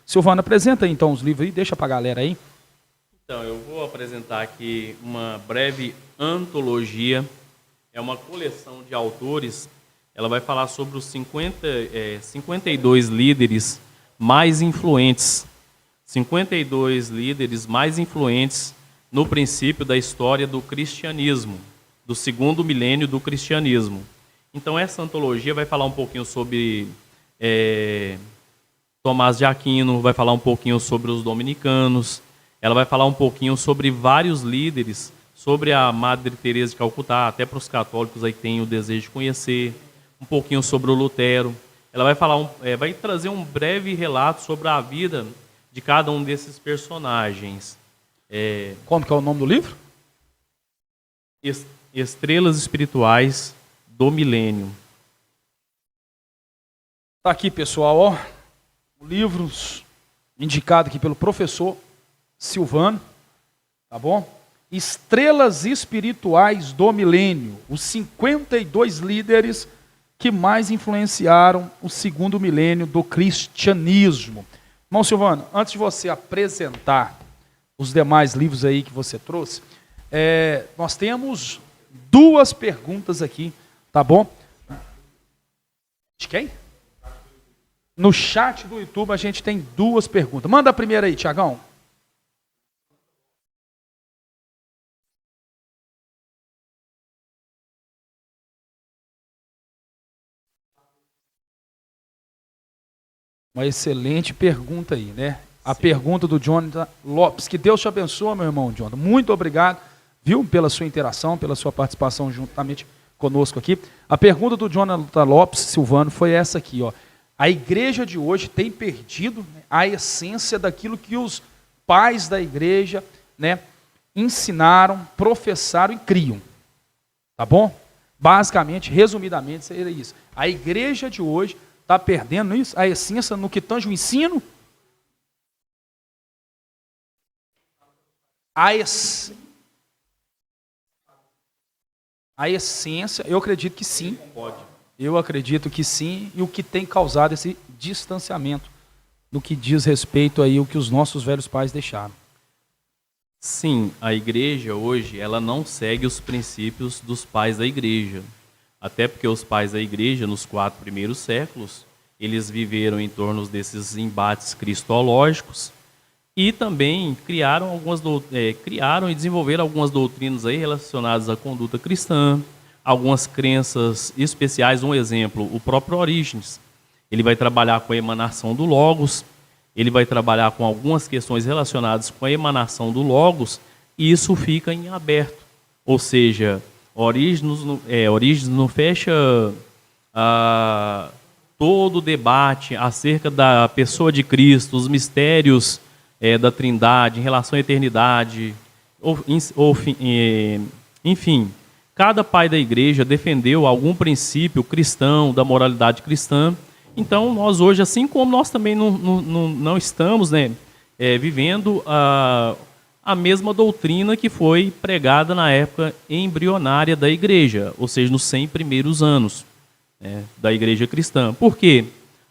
Silvano, apresenta aí, então os livros aí, deixa para a galera aí. Então, eu vou apresentar aqui uma breve antologia. É uma coleção de autores. Ela vai falar sobre os 52 líderes mais influentes. 52 líderes mais influentes no princípio da história do cristianismo, do segundo milênio do cristianismo. Então, essa antologia vai falar um pouquinho sobre Tomás de Aquino, vai falar um pouquinho sobre os dominicanos, ela vai falar um pouquinho sobre vários líderes, sobre a Madre Teresa de Calcutá, até para os católicos aí que têm o desejo de conhecer, um pouquinho sobre o Lutero. Ela vai falar, vai trazer um breve relato sobre a vida de cada um desses personagens. Como que é o nome do livro? Estrelas Espirituais do Milênio. Tá aqui, pessoal, ó, o livro indicado aqui pelo professor Silvano, tá bom? Estrelas Espirituais do Milênio, os 52 líderes que mais influenciaram o segundo milênio do cristianismo. Irmão Silvano, antes de você apresentar os demais livros aí que você trouxe, nós temos 2 perguntas aqui, tá bom? De quem? No chat do YouTube a gente tem 2 perguntas. Manda a primeira aí, Tiagão. Uma excelente pergunta aí, né? A pergunta do Jonathan Lopes. Que Deus te abençoe, meu irmão Jonathan. Muito obrigado, viu, pela sua interação, pela sua participação juntamente conosco aqui. A pergunta do Jonathan Lopes Silvano foi essa aqui, ó. A igreja de hoje tem perdido a essência daquilo que os pais da igreja, né, ensinaram, professaram e criam. Tá bom? Basicamente, resumidamente, seria isso. A igreja de hoje está perdendo isso, a essência no que tange o ensino? A essência, eu acredito que sim. Pode. Eu acredito que sim, e o que tem causado esse distanciamento no que diz respeito aí o que os nossos velhos pais deixaram. Sim, a igreja hoje, ela não segue os princípios dos pais da igreja. Até porque os pais da igreja, nos 4 primeiros séculos, eles viveram em torno desses embates cristológicos e também criaram e desenvolveram algumas doutrinas aí relacionadas à conduta cristã, algumas crenças especiais. Um exemplo, o próprio Orígenes. Ele vai trabalhar com a emanação do Logos, ele vai trabalhar com algumas questões relacionadas com a emanação do Logos, e isso fica em aberto. Ou seja, Orígenes não fecha todo o debate acerca da pessoa de Cristo, os mistérios da Trindade em relação à eternidade, enfim. Cada pai da igreja defendeu algum princípio cristão, da moralidade cristã. Então, nós hoje, assim como nós também não estamos, né, vivendo a mesma doutrina que foi pregada na época embrionária da igreja, ou seja, nos 100 primeiros anos da igreja cristã. Por quê?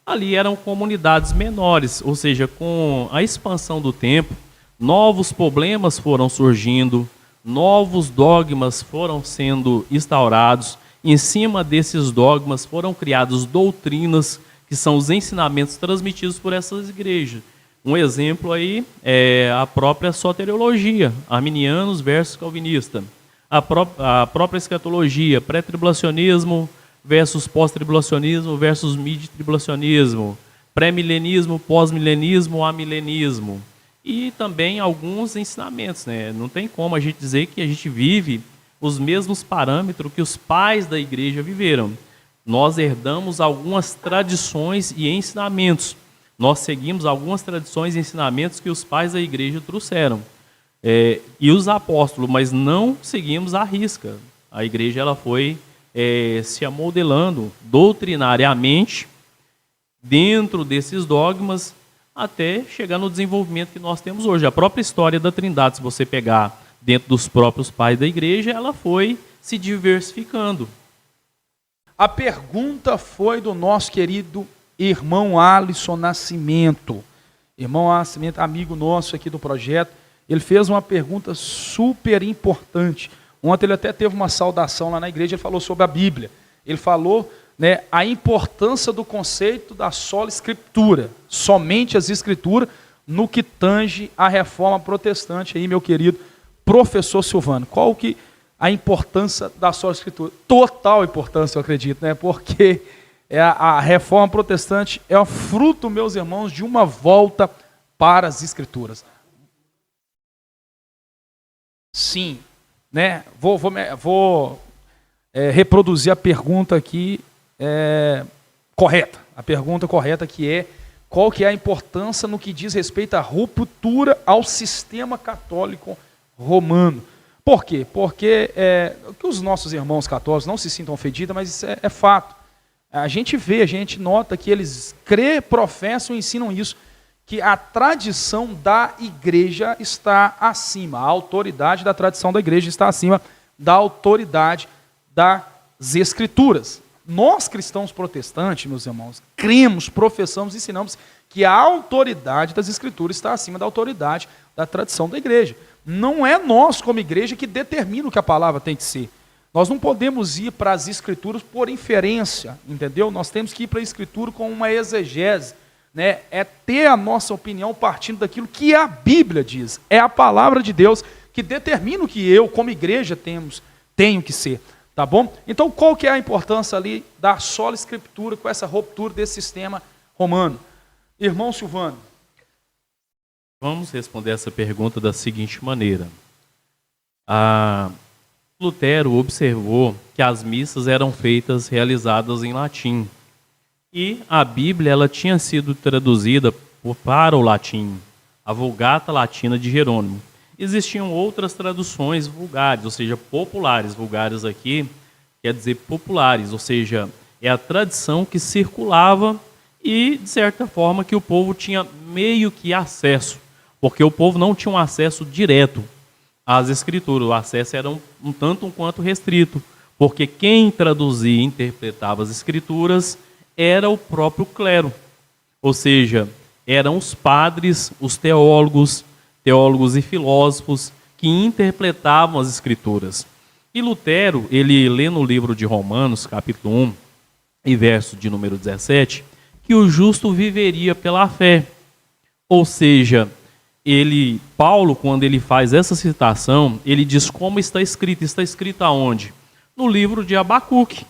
Ali eram comunidades menores, ou seja, com a expansão do tempo, novos problemas foram surgindo, novos dogmas foram sendo instaurados, em cima desses dogmas foram criadas doutrinas, que são os ensinamentos transmitidos por essas igrejas. Um exemplo aí é a própria soteriologia, arminianos versus calvinista, a própria escatologia, pré-tribulacionismo versus pós-tribulacionismo versus mid-tribulacionismo, pré-milenismo, pós-milenismo, amilenismo. E também alguns ensinamentos, né? Não tem como a gente dizer que a gente vive os mesmos parâmetros que os pais da igreja viveram. Nós herdamos algumas tradições e ensinamentos. Nós seguimos algumas tradições e ensinamentos que os pais da igreja trouxeram. E os apóstolos, mas não seguimos à risca. A igreja ela foi se amodelando doutrinariamente dentro desses dogmas, até chegar no desenvolvimento que nós temos hoje. A própria história da Trindade, se você pegar dentro dos próprios pais da igreja, ela foi se diversificando. A pergunta foi do nosso querido irmão Alisson Nascimento. Irmão Nascimento, amigo nosso aqui do projeto, ele fez uma pergunta super importante. Ontem ele até teve uma saudação lá na igreja, ele falou sobre a Bíblia. Ele falou, né, a importância do conceito da sola escritura, somente as escrituras, no que tange a reforma protestante aí, meu querido professor Silvano. Qual que a importância da sola escritura? Total importância, eu acredito, né? Porque a reforma protestante é o fruto, meus irmãos, de uma volta para as escrituras. Sim, né? Vou reproduzir a pergunta aqui correta. A pergunta correta que é: qual que é a importância no que diz respeito à ruptura ao sistema católico romano? Por quê? Porque que os nossos irmãos católicos não se sintam ofendidos, mas isso é fato. A gente vê, a gente nota que eles professam e ensinam isso, que a tradição da igreja está acima, a autoridade da tradição da igreja está acima da autoridade das escrituras. Nós, cristãos protestantes, meus irmãos, cremos, professamos, ensinamos que a autoridade das escrituras está acima da autoridade da tradição da igreja. Não é nós, como igreja, que determina o que a palavra tem que ser. Nós não podemos ir para as escrituras por inferência, entendeu? Nós temos que ir para a escritura com uma exegese, né? É ter a nossa opinião partindo daquilo que a Bíblia diz. É a palavra de Deus que determina o que eu, como igreja, tenho que ser. Tá bom? Então, qual que é a importância ali da sola escritura com essa ruptura desse sistema romano? Irmão Silvano. Vamos responder essa pergunta da seguinte maneira. Lutero observou que as missas eram realizadas em latim. E a Bíblia ela tinha sido traduzida para o latim, a Vulgata Latina de Jerônimo. Existiam outras traduções vulgares, ou seja, populares. Vulgares aqui quer dizer populares, ou seja, é a tradição que circulava e, de certa forma, que o povo tinha meio que acesso, porque o povo não tinha um acesso direto às escrituras, o acesso era um tanto um quanto restrito, porque quem traduzia e interpretava as escrituras era o próprio clero, ou seja, eram os padres, os teólogos e filósofos que interpretavam as escrituras. E Lutero, ele lê no livro de Romanos, capítulo 1, e verso de número 17, que o justo viveria pela fé. Ou seja, Paulo, quando ele faz essa citação, ele diz como está escrito aonde? No livro de Abacuque.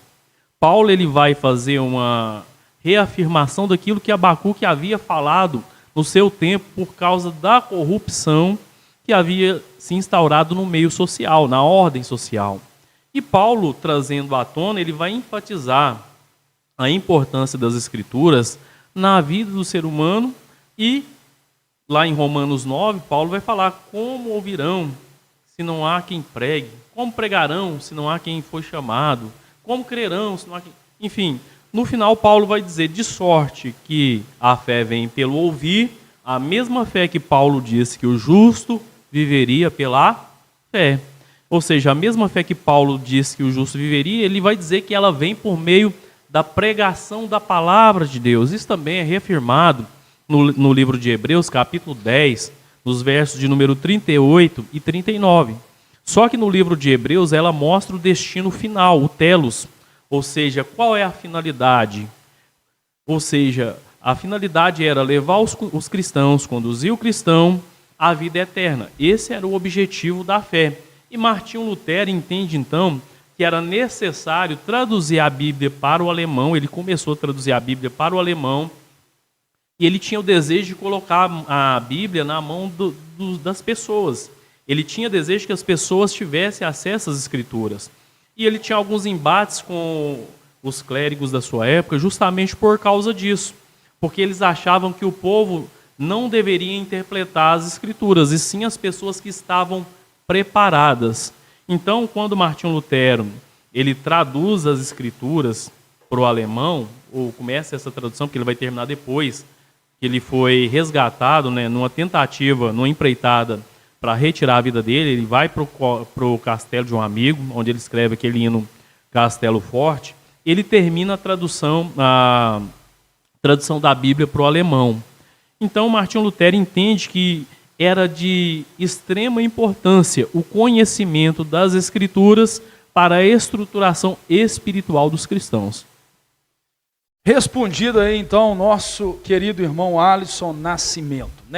Paulo ele vai fazer uma reafirmação daquilo que Abacuque havia falado no seu tempo por causa da corrupção que havia se instaurado no meio social, na ordem social. E Paulo, trazendo à tona, ele vai enfatizar a importância das escrituras na vida do ser humano e, lá em Romanos 9, Paulo vai falar como ouvirão se não há quem pregue, como pregarão se não há quem foi chamado, como crerão se não há quem... Enfim, no final Paulo vai dizer, de sorte que a fé vem pelo ouvir, a mesma fé que Paulo disse que o justo viveria pela fé. Ou seja, a mesma fé que Paulo disse que o justo viveria, ele vai dizer que ela vem por meio da pregação da palavra de Deus. Isso também é reafirmado no livro de Hebreus, capítulo 10, nos versos de número 38 e 39. Só que no livro de Hebreus ela mostra o destino final, o telos. Ou seja, qual é a finalidade? Ou seja, a finalidade era levar os cristãos, conduzir o cristão à vida eterna. Esse era o objetivo da fé. E Martinho Lutero entende então que era necessário traduzir a Bíblia para o alemão. Ele começou a traduzir a Bíblia para o alemão e ele tinha o desejo de colocar a Bíblia na mão das pessoas. Ele tinha desejo que as pessoas tivessem acesso às escrituras. E ele tinha alguns embates com os clérigos da sua época justamente por causa disso. Porque eles achavam que o povo não deveria interpretar as escrituras, e sim as pessoas que estavam preparadas. Então, quando Martinho Lutero ele traduz as escrituras para o alemão, ou começa essa tradução, porque ele vai terminar depois, que ele foi resgatado, né, numa tentativa, numa empreitada para retirar a vida dele, ele vai para o castelo de um amigo, onde ele escreve aquele hino Castelo Forte, ele termina a tradução da Bíblia para o alemão. Então, Martinho Lutero entende que era de extrema importância o conhecimento das Escrituras para a estruturação espiritual dos cristãos. Respondido aí, então, nosso querido irmão Alisson Nascimento, né?